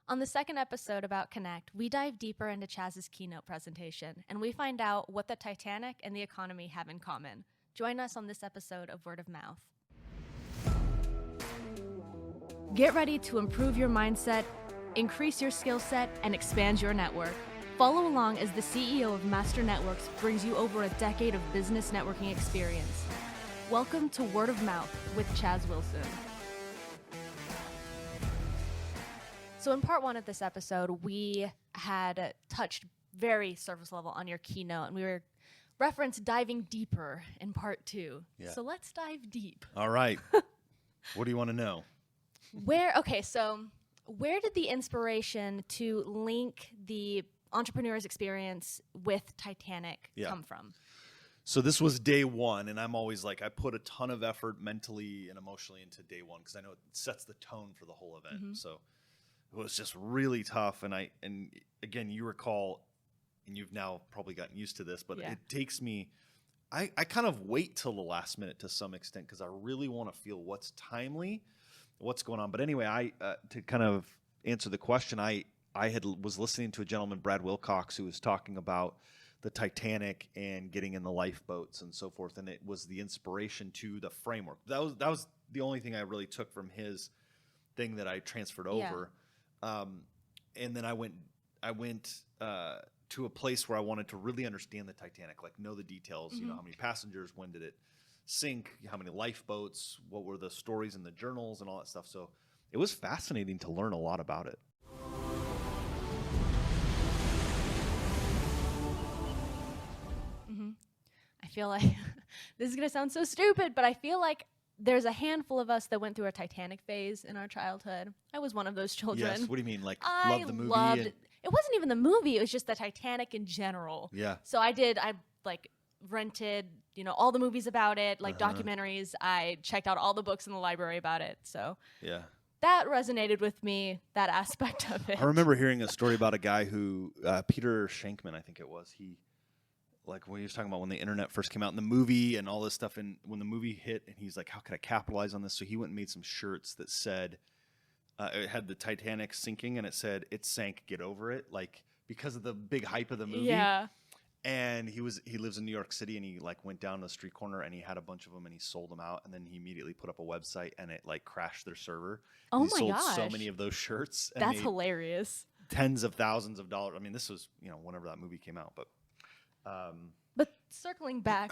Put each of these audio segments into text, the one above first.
On the second episode about Connect, we dive deeper into Chaz's keynote presentation, and we find out what the Titanic and the economy have in common. Join us on this episode of Word of Mouth. Get ready to improve your mindset, increase your skill set, and expand your network. Follow along as the CEO of Master Networks brings you over a decade of business networking experience. Welcome to Word of Mouth with Chaz Wilson. So in part one of this episode, we had touched very surface level on your keynote, and we were referenced diving deeper in part two. Yeah. So let's dive deep. All right. What do you want to know? Where did the inspiration to link the entrepreneur's experience with Titanic come from? So this was day one, and I'm always like, I put a ton of effort mentally and emotionally into day one because I know it sets the tone for the whole event. Mm-hmm. So it was just really tough. And again, you recall, and you've now probably gotten used to this, but it takes me, I kind of wait till the last minute to some extent because I really want to feel what's timely, what's going on. But anyway, to kind of answer the question, I was listening to a gentleman, Brad Wilcox, who was talking about the Titanic and getting in the lifeboats and so forth, and it was the inspiration to the framework. That was the only thing I really took from his thing that I transferred over. And then I went to a place where I wanted to really understand the Titanic, like know the details. Mm-hmm. You know, how many passengers, when did it sink, how many lifeboats, what were the stories in the journals, and all that stuff. So it was fascinating to learn a lot about it. I feel like this is going to sound so stupid, but I feel like there's a handful of us that went through a Titanic phase in our childhood. I was one of those children. Yes. What do you mean? Like, love the movie? It wasn't even the movie. It was just the Titanic in general. Yeah. So I rented, all the movies about it, like documentaries. I checked out all the books in the library about it. So yeah, that resonated with me, that aspect of it. I remember hearing a story about a guy who, Peter Shankman, I think it was, like when he was talking about when the internet first came out in the movie and all this stuff, and when the movie hit, and he's like, how could I capitalize on this? So he went and made some shirts that said, it had the Titanic sinking, and it said, it sank, get over it, like because of the big hype of the movie. Yeah. And he lives in New York City, and he like went down to the street corner, and he had a bunch of them, and he sold them out, and then he immediately put up a website, and it like crashed their server. Oh my gosh. Sold so many of those shirts. And that's hilarious. Tens of thousands of dollars. I mean, this was, whenever that movie came out, but circling back,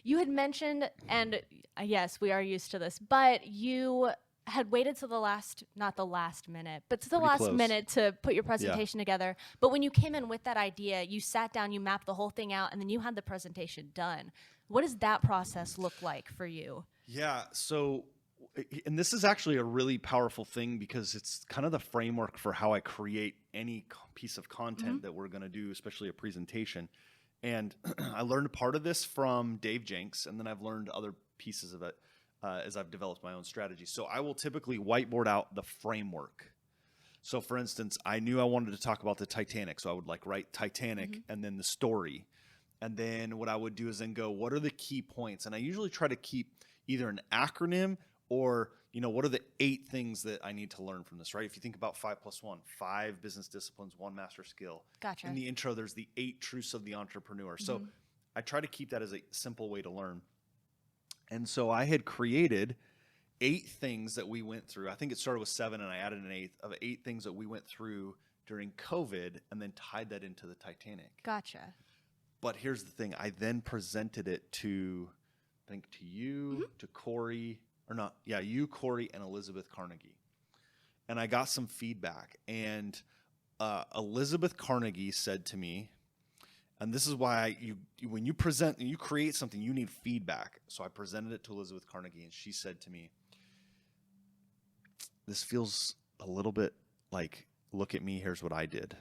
you had mentioned, and yes, we are used to this, but you had waited to not the last minute, but to the last minute to put your presentation together. But when you came in with that idea, you sat down, you mapped the whole thing out, and then you had the presentation done. What does that process look like for you? Yeah. So, and this is actually a really powerful thing because it's kind of the framework for how I create any piece of content that we're going to do, especially a presentation. And I learned part of this from Dave Jenks, and then I've learned other pieces of it as I've developed my own strategy. So I will typically whiteboard out the framework. So for instance, I knew I wanted to talk about the Titanic, so I would like write Titanic and then the story. And then what I would do is then go, what are the key points? And I usually try to keep either an acronym or, what are the 8 things that I need to learn from this, right? If you think about 5+1, 5 business disciplines, 1 master skill. Gotcha. In the intro, there's the 8 truths of the entrepreneur. So I try to keep that as a simple way to learn. And so I had created 8 things that we went through. I think it started with 7, and I added an 8th of 8 things that we went through during COVID, and then tied that into the Titanic. Gotcha. But here's the thing. I then presented it to you, to Corey, you, Corey, and Elizabeth Carnegie. And I got some feedback. And Elizabeth Carnegie said to me, and this is why when you present and you create something, you need feedback. So I presented it to Elizabeth Carnegie, and she said to me, this feels a little bit like, look at me, here's what I did.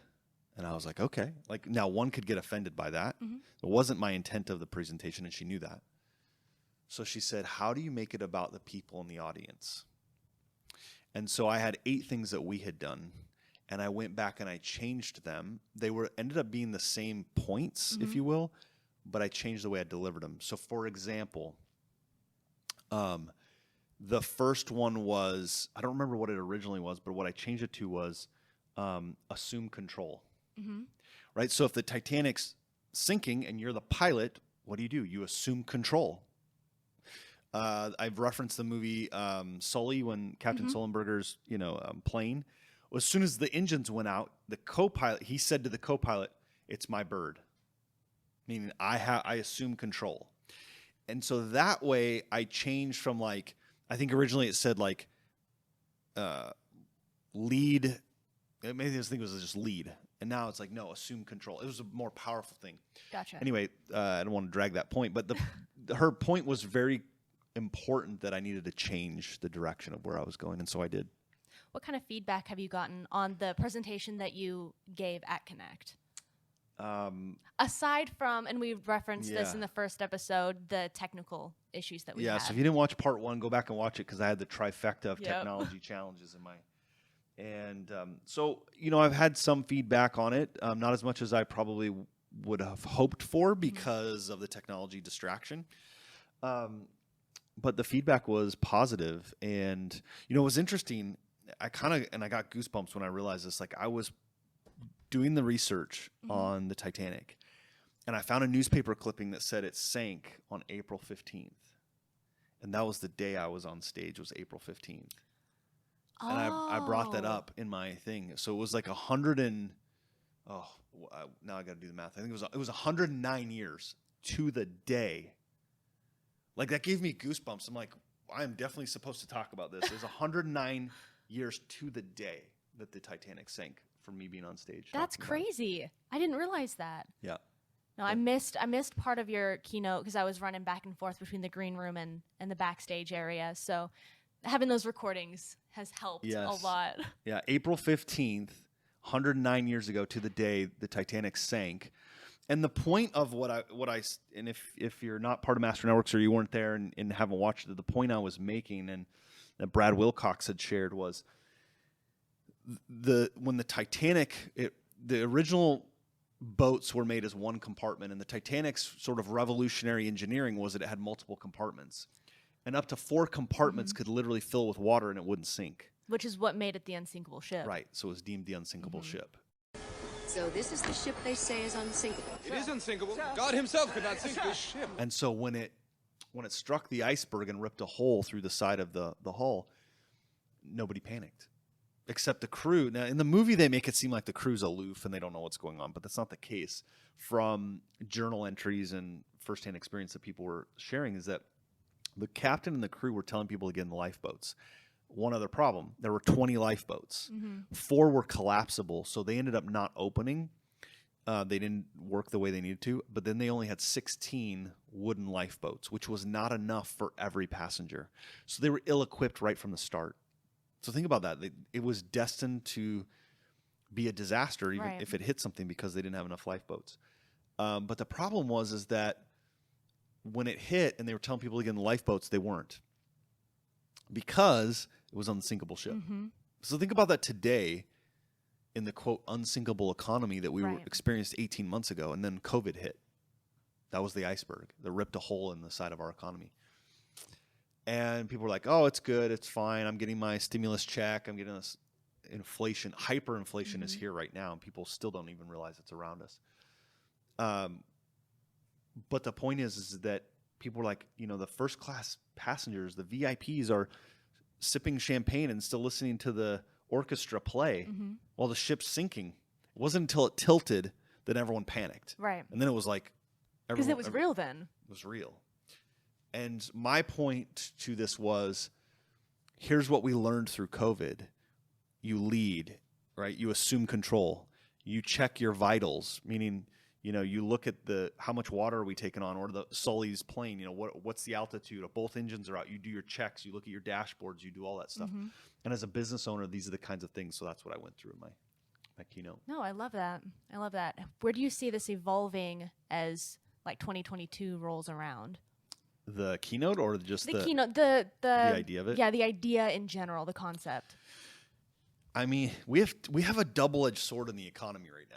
And I was like, okay. Like, now one could get offended by that. It wasn't my intent of the presentation, and she knew that. So she said, how do you make it about the people in the audience? And so I had 8 things that we had done, and I went back and I changed them. They ended up being the same points, if you will, but I changed the way I delivered them. So for example, the first one was, I don't remember what it originally was, but what I changed it to was, assume control. Right? So if the Titanic's sinking and you're the pilot, what do? You assume control. I've referenced the movie Sully, when Captain Sullenberger's plane. Well, as soon as the engines went out, the co-pilot, he said to the co-pilot, "It's my bird," meaning I assume control. And so that way, I changed from I think originally it said lead. Maybe this thing was just lead. And now it's no, assume control. It was a more powerful thing. Gotcha. Anyway, I don't want to drag that point, but her point was very important, that I needed to change the direction of where I was going, and so I did. What kind of feedback have you gotten on the presentation that you gave at Connect? Aside from, and we referenced this in the first episode, the technical issues that we had. Yeah, so if you didn't watch part 1, go back and watch it, because I had the trifecta of technology challenges in my... And so, I've had some feedback on it, not as much as I probably would have hoped for because of the technology distraction. But the feedback was positive. And, it was interesting. I got goosebumps when I realized this. I was doing the research on the Titanic, and I found a newspaper clipping that said it sank on April 15th. And that was the day I was on stage, was April 15th. And I brought that up in my thing. So it was 100 and now I got to do the math. I think it was 109 years to the day. That gave me goosebumps. I'm I am definitely supposed to talk about this. It was 109 years to the day that the Titanic sank, for me being on stage. That's crazy. I didn't realize that. Yeah. No, I missed part of your keynote because I was running back and forth between the green room and the backstage area. So having those recordings has helped a lot. Yeah, April 15th, 109 years ago to the day the Titanic sank. And the point of and if you're not part of Master Networks or you weren't there and haven't watched it, the point I was making and that Brad Wilcox had shared was when the Titanic, the original boats were made as one compartment, and the Titanic's sort of revolutionary engineering was that it had multiple compartments. And up to 4 compartments could literally fill with water and it wouldn't sink. Which is what made it the unsinkable ship. Right. So it was deemed the unsinkable ship. So this is the ship they say is unsinkable. It is unsinkable. God himself could not sink this ship. And so when it struck the iceberg and ripped a hole through the side of the hull, nobody panicked. Except the crew. Now, in the movie, they make it seem like the crew's aloof and they don't know what's going on, but that's not the case. From journal entries and firsthand experience that people were sharing, is that the captain and the crew were telling people to get in the lifeboats. One other problem, there were 20 lifeboats. 4 were collapsible, so they ended up not opening. They didn't work the way they needed to, but then they only had 16 wooden lifeboats, which was not enough for every passenger. So they were ill-equipped right from the start. So think about that. It was destined to be a disaster, even if it hit something, because they didn't have enough lifeboats. But the problem was that when it hit and they were telling people to get in the lifeboats, they weren't, because it was an unsinkable ship. So think about that today in the, quote, unsinkable economy that we experienced 18 months ago, and then COVID hit. That was the iceberg that ripped a hole in the side of our economy. And people were like, oh, it's good, it's fine, I'm getting my stimulus check, I'm getting this inflation. Hyperinflation is here right now, and people still don't even realize it's around us. But the point is that people are like, the first class passengers, the VIPs, are sipping champagne and still listening to the orchestra play while the ship's sinking. It wasn't until it tilted that everyone panicked. Right. And then it was like... Because it was real then. It was real. And my point to this was, here's what we learned through COVID. You lead, right? You assume control. You check your vitals, meaning... you look at how much water are we taking on, or the Sully's plane, what's the altitude of both engines are out. You do your checks, you look at your dashboards, you do all that stuff. And as a business owner, these are the kinds of things. So that's what I went through in my keynote. No, I love that. Where do you see this evolving as 2022 rolls around? The keynote, or just the keynote, the idea of it? Yeah, the idea in general, the concept. I mean, we have a double-edged sword in the economy right now.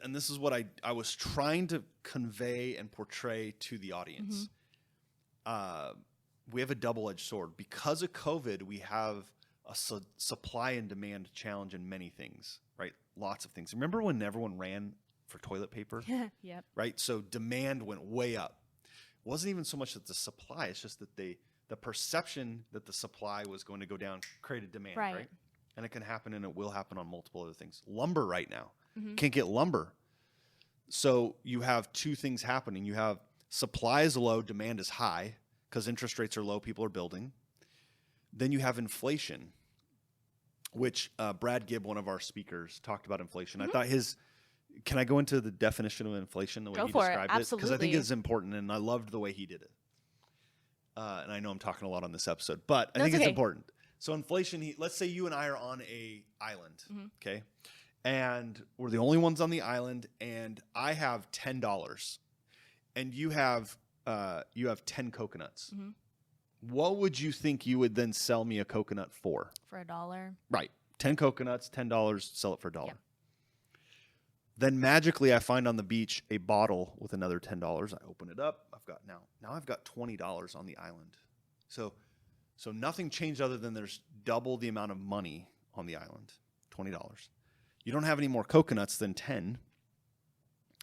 And this is what I was trying to convey and portray to the audience. We have a double-edged sword. Because of COVID, we have supply and demand challenge in many things, right? Lots of things. Remember when everyone ran for toilet paper? Yep. Right? So demand went way up. It wasn't even so much that the supply, it's just that the perception that the supply was going to go down created demand, right? And it can happen, and it will happen on multiple other things. Lumber right now. Can't get lumber. So you have two things happening. You have supply is low, demand is high because interest rates are low, people are building. Then you have inflation, which Brad Gibb, one of our speakers, talked about inflation. I thought can I go into the definition of inflation, the way he described it? Because I think it's important, and I loved the way he did it. And I know I'm talking a lot on this episode, but I think it's important. So inflation, let's say you and I are on a island, okay? And we're the only ones on the island, and I have $10, and you have 10 coconuts. What would you think you would then sell me a coconut for? For $1. Right. 10 coconuts, $10, sell it for $1. Yep. Then magically I find on the beach a bottle with another $10. I open it up. I've got $20 on the island. So nothing changed other than there's double the amount of money on the island, $20. You don't have any more coconuts than 10.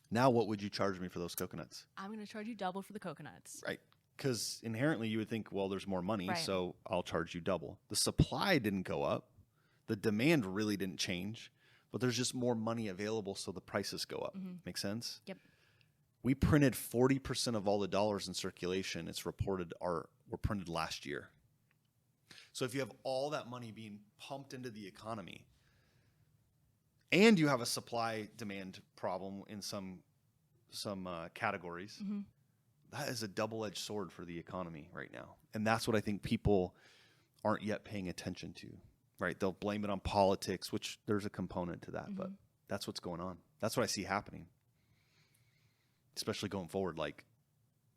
Now what would you charge me for those coconuts? I'm going to charge you double for the coconuts. Right. Because inherently you would think, well, there's more money, so I'll charge you double. The supply didn't go up. The demand really didn't change. But there's just more money available, so the prices go up. Make sense? Yep. We printed 40% of all the dollars in circulation, it's reported, were printed last year. So if you have all that money being pumped into the economy, and you have a supply-demand problem in some categories, that is a double-edged sword for the economy right now. And that's what I think people aren't yet paying attention to. Right, they'll blame it on politics, which there's a component to that, but that's what's going on. That's what I see happening, especially going forward. Like,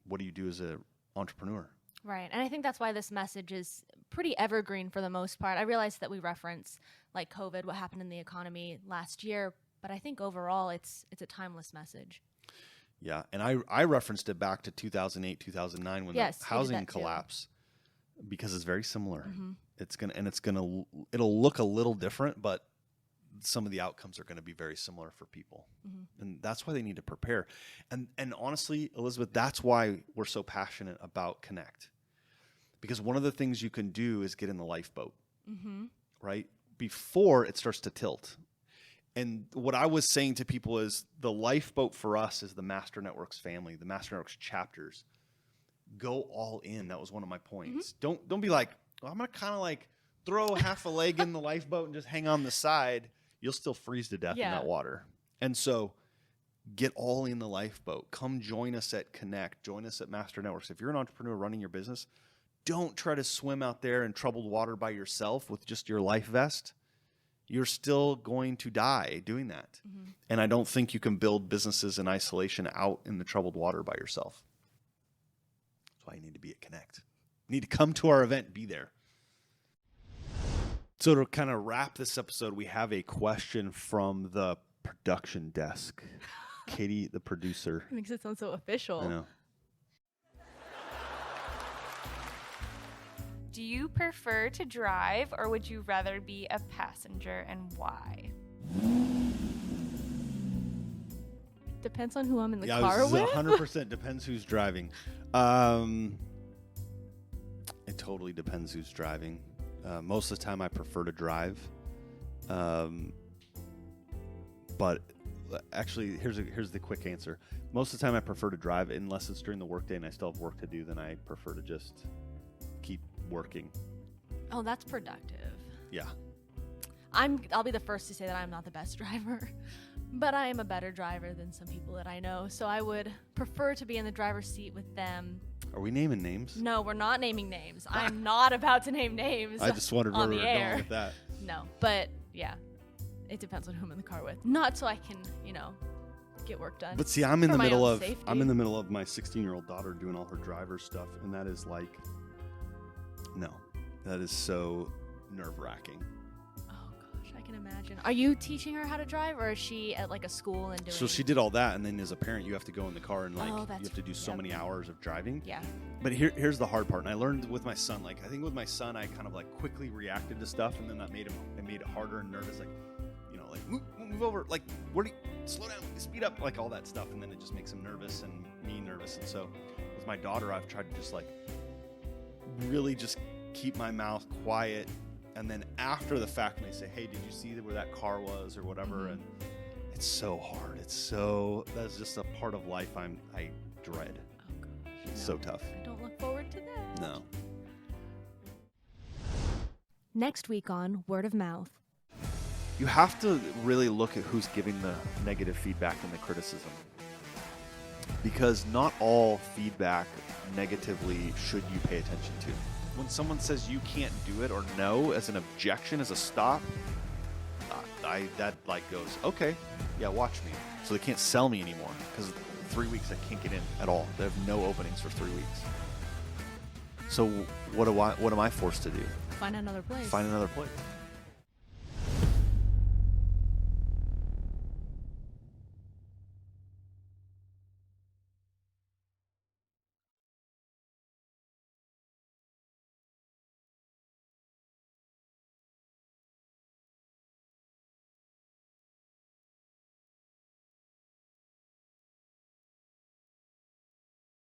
what do you do as an entrepreneur? Right, and I think that's why this message is pretty evergreen for the most part. I realize that we reference like COVID, what happened in the economy last year, but I think overall it's a timeless message. Yeah, and I referenced it back to 2008, 2009 when the housing collapse, because it's very similar. It'll look a little different, but some of the outcomes are going to be very similar for people. And that's why they need to prepare. And honestly, Elizabeth, that's why we're so passionate about Connect. Because one of the things you can do is get in the lifeboat, right? Before it starts to tilt. And what I was saying to people is the lifeboat for us is the Master Networks family, the Master Networks chapters. Go all in. That was one of my points. Don't be like, well, I'm going to kind of like throw half a leg in the lifeboat and just hang on the side. You'll still freeze to death in that water. And so get all in the lifeboat. Come join us at Connect. Join us at Master Networks. If you're an entrepreneur running your business, don't try to swim out there in troubled water by yourself with just your life vest. You're still going to die doing that. And I don't think you can build businesses in isolation out in the troubled water by yourself. That's why you need to be at Connect. You need to come to our event, be there. So to kind of wrap this episode, we have a question from the production desk. Katie, the producer. It makes it sound so official. I know. Do you prefer to drive, or would you rather be a passenger, and why? Depends on who I'm in the car with. 100% depends who's driving. It totally depends who's driving. Most of the time I prefer to drive. But actually, here's the quick answer. Most of the time I prefer to drive, unless it's during the workday and I still have work to do, then I prefer to just keep working. Oh, that's productive. Yeah. I'll be the first to say that I'm not the best driver, but I am a better driver than some people that I know. So I would prefer to be in the driver's seat with them. Are we naming names? No, we're not naming names. I'm not about to name names. I just wondered where we were going with that. No, but yeah, it depends on who I'm in the car with. Not so I can, get work done. But see, I'm in the middle of my 16-year-old daughter doing all her driver stuff, and that is like, no, that is so nerve-wracking. Oh gosh, I can imagine. Are you teaching her how to drive, or is she at like a school and doing? So she did all that, and then as a parent, you have to go in the car and like you have to do so yep. many hours of driving. Yeah. But here's the hard part, and I learned with my son. Like I think with my son, I kind of like quickly reacted to stuff, and then that made it harder and nervous. Like, you know, like move over, like slow down, speed up, like all that stuff, and then it just makes him nervous and me nervous. And so with my daughter, I've tried to just like really just keep my mouth quiet. And then after the fact, when they say, hey, did you see where that car was or whatever? And it's so hard. That's just a part of life I dread. Oh, gosh. It's so tough. I don't look forward to that. No. Next week on Word of Mouth. You have to really look at who's giving the negative feedback and the criticism. Because not all feedback negatively should you pay attention to. When someone says you can't do it or no as an objection, as a stop, that like goes, okay, yeah, watch me. So they can't sell me anymore because 3 weeks I can't get in at all. They have no openings for 3 weeks. So what am I forced to do? Find another place. Find another place.